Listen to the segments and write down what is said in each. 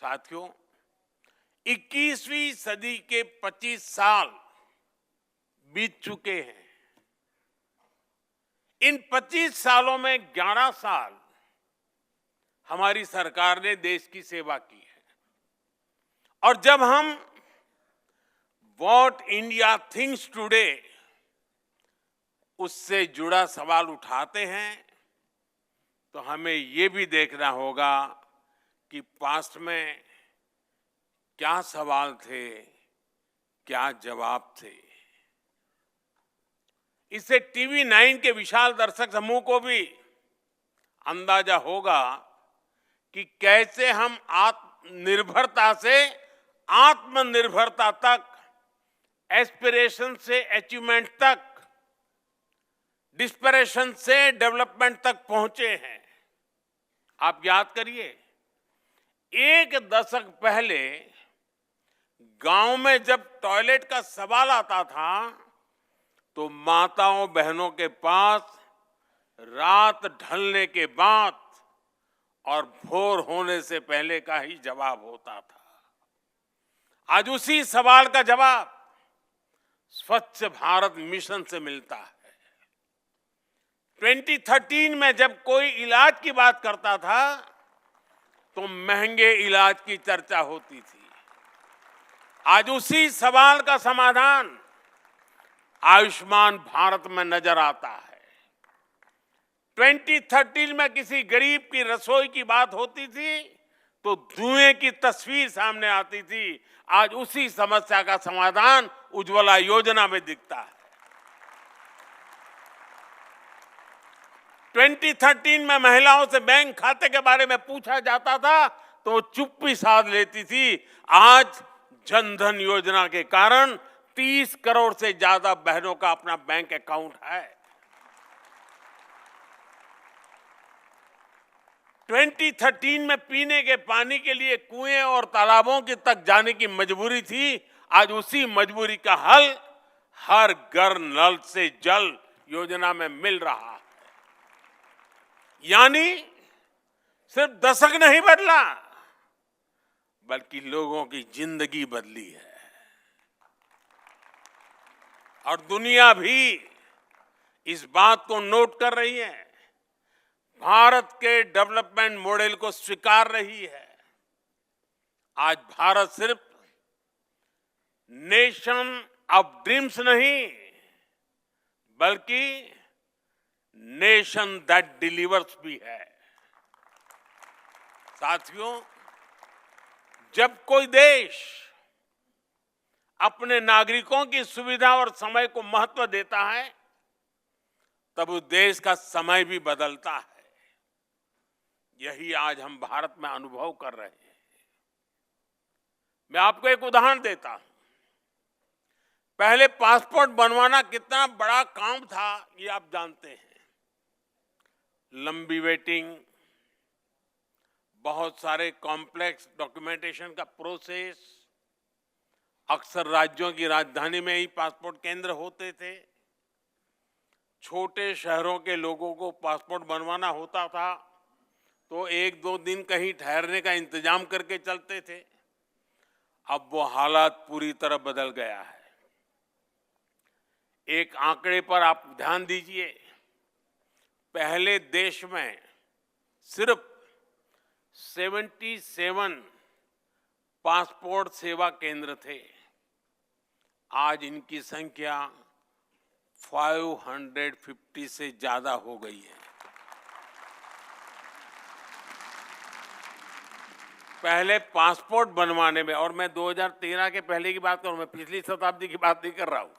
साथियों, 21वीं सदी के 25 साल बीत चुके हैं। इन 25 सालों में 11 साल हमारी सरकार ने देश की सेवा की है। और जब हम व्हाट इंडिया थिंक्स टुडे उससे जुड़ा सवाल उठाते हैं तो हमें ये भी देखना होगा कि पास्ट में क्या सवाल थे, क्या जवाब थे। इससे टीवी 9 के विशाल दर्शक समूह को भी अंदाजा होगा कि कैसे हम आत्मनिर्भरता से आत्मनिर्भरता तक, एस्पिरेशन से अचीवमेंट तक, डिस्परेशन से डेवलपमेंट तक पहुंचे हैं। आप याद करिए, एक दशक पहले गांव में जब टॉयलेट का सवाल आता था तो माताओं बहनों के पास रात ढलने के बाद और भोर होने से पहले का ही जवाब होता था। आज उसी सवाल का जवाब स्वच्छ भारत मिशन से मिलता है। 2013 में जब कोई इलाज की बात करता था तो महंगे इलाज की चर्चा होती थी। आज उसी सवाल का समाधान आयुष्मान भारत में नजर आता है। 2013 में किसी गरीब की रसोई की बात होती थी तो धुएं की तस्वीर सामने आती थी। आज उसी समस्या का समाधान उज्ज्वला योजना में दिखता है। 2013 में महिलाओं से बैंक खाते के बारे में पूछा जाता था तो चुप्पी साध लेती थी। आज जनधन योजना के कारण 30 करोड़ से ज्यादा बहनों का अपना बैंक अकाउंट है। 2013 में पीने के पानी के लिए कुएं और तालाबों की तक जाने की मजबूरी थी। आज उसी मजबूरी का हल हर घर नल से जल योजना में मिल रहा है। यानी सिर्फ दशक नहीं बदला, बल्कि लोगों की जिंदगी बदली है। और दुनिया भी इस बात को नोट कर रही है, भारत के डेवलपमेंट मॉडल को स्वीकार रही है। आज भारत सिर्फ नेशन ऑफ ड्रीम्स नहीं, बल्कि नेशन दैट डिलीवर्स भी है। साथियों, जब कोई देश अपने नागरिकों की सुविधा और समय को महत्व देता है तब उस देश का समय भी बदलता है। यही आज हम भारत में अनुभव कर रहे हैं। मैं आपको एक उदाहरण देता हूं। पहले पासपोर्ट बनवाना कितना बड़ा काम था ये आप जानते हैं। लंबी वेटिंग, बहुत सारे कॉम्प्लेक्स डॉक्यूमेंटेशन का प्रोसेस, अक्सर राज्यों की राजधानी में ही पासपोर्ट केंद्र होते थे। छोटे शहरों के लोगों को पासपोर्ट बनवाना होता था तो 1-2 दिन कहीं ठहरने का इंतजाम करके चलते थे। अब वो हालात पूरी तरह बदल गया है। एक आंकड़े पर आप ध्यान दीजिए, पहले देश में सिर्फ 77 पासपोर्ट सेवा केंद्र थे। आज इनकी संख्या 550 से ज्यादा हो गई है। पहले पासपोर्ट बनवाने में, और मैं 2013 के पहले की बात करूं, मैं पिछली शताब्दी की बात नहीं कर रहा हूं।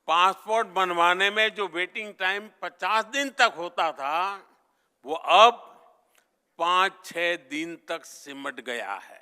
पासपोर्ट बनवाने में जो वेटिंग टाइम 50 दिन तक होता था वो अब 5-6 दिन तक सिमट गया है।